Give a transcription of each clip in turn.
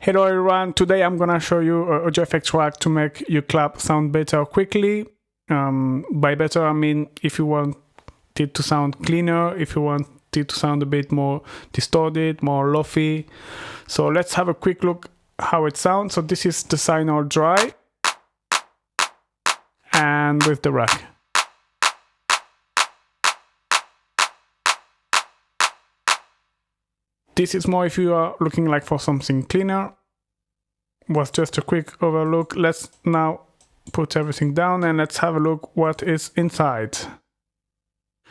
Hello everyone, today I'm gonna show you an audio effect track to make your clap sound better quickly. By better I mean if you want it to sound cleaner, if you want it to sound a bit more distorted, more lofi. So let's have a quick look how it sounds. So this is the Snare dry and with the rack. This is more if you are looking like for something cleaner. Was just a quick overlook. Let's now put everything down and let's have a look what is inside.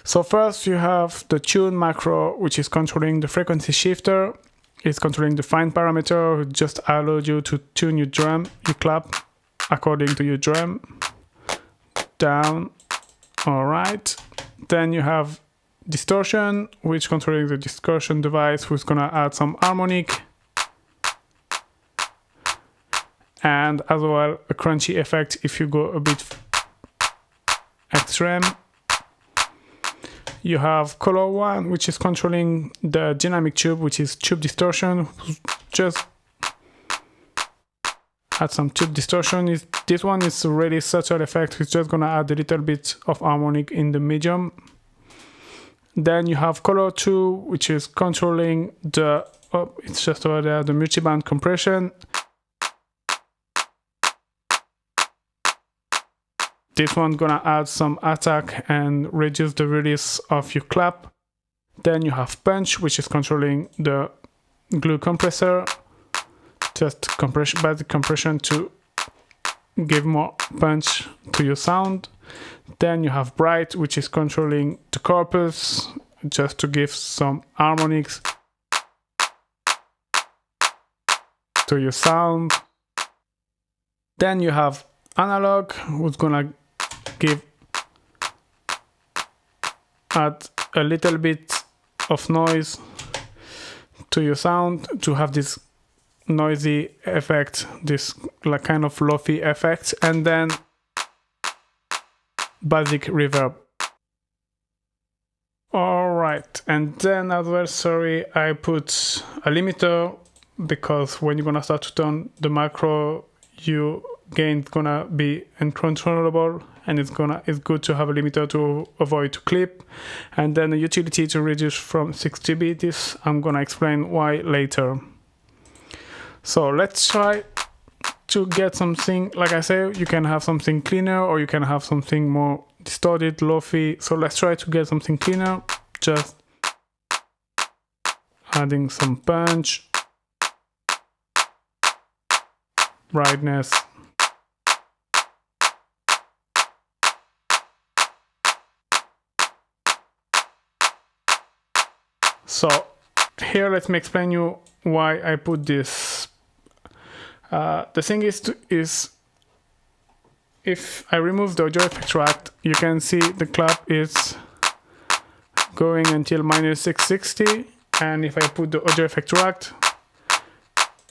So first you have the tune macro, which is controlling the frequency shifter. It's controlling the fine parameter, which just allows you to tune your drum, your clap according to your drum. Down. All right. Then you have distortion, which controlling the distortion device, who's gonna add some harmonic, and as well a crunchy effect if you go a bit extreme. You have color one, which is controlling the dynamic tube, which is tube distortion. Just add some tube distortion. This one is a really subtle effect. It's just gonna add a little bit of harmonic in the medium. Then you have color 2, which is controlling the, it's just over there, the multiband compression. This one gonna add some attack and reduce the release of your clap. Then you have punch, which is controlling the glue compressor. Just basic compression to give more punch to your sound. Then you have bright, which is controlling the corpus, just to give some harmonics to your sound. Then you have analog, who's gonna add a little bit of noise to your sound to have this noisy effect, this like kind of lofi effect, and then basic reverb. Alright, and then as well, sorry, I put a limiter because when you're gonna start to turn the macro, your gain is gonna be uncontrollable, and it's good to have a limiter to avoid to clip, and then a utility to reduce from 6 dB. This I'm gonna explain why later. So let's try to get something, like I say, you can have something cleaner or you can have something more distorted, lofi. So let's try to get something cleaner, just adding some punch, brightness. So here let me explain you why I put this. The thing is if I remove the audio effect track, you can see the clap is going until -660, and if I put the audio effect track,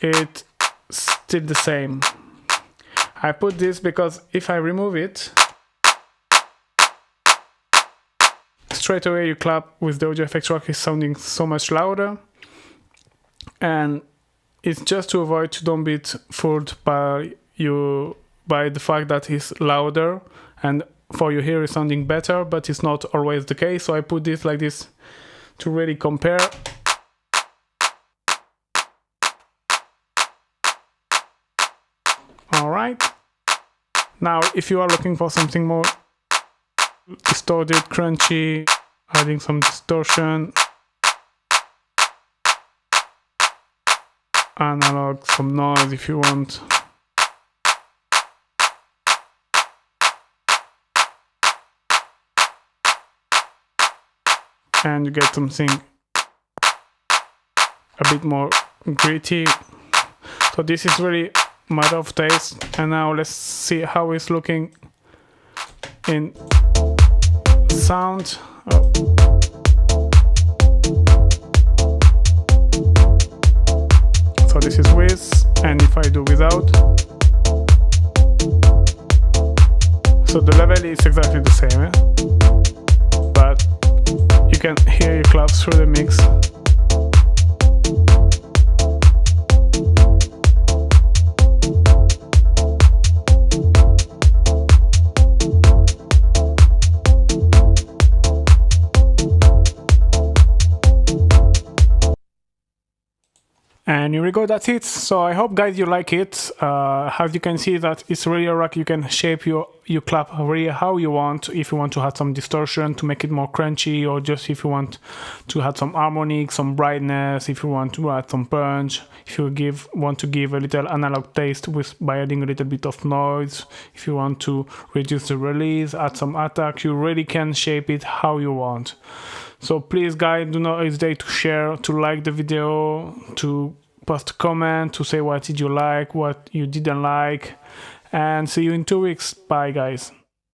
it's still the same. I put this because if I remove it, straight away your clap with the audio effect track is sounding so much louder, and it's just to avoid to don't be fooled by the fact that it's louder and for your ear is sounding better, but it's not always the case. So I put this like this to really compare. Alright, now if you are looking for something more distorted, crunchy, adding some distortion, analog, some noise if you want. And you get something a bit more gritty. So this is really matter of taste. And now let's see how it's looking in sound. So this is with, and if I do without, So the level is exactly the same, but you can hear your claps through the mix. And here we go, that's it. So I hope guys you like it. As you can see that it's really a rock. You can shape your clap really how you want. If you want to add some distortion to make it more crunchy, or just if you want to add some harmonic, some brightness, if you want to add some punch, if you want to give a little analog taste by adding a little bit of noise, if you want to reduce the release, add some attack, you really can shape it how you want. So please guys, do not hesitate to share, to like the video, to post a comment, to say what did you like, what you didn't like, and see you in 2 weeks. Bye guys.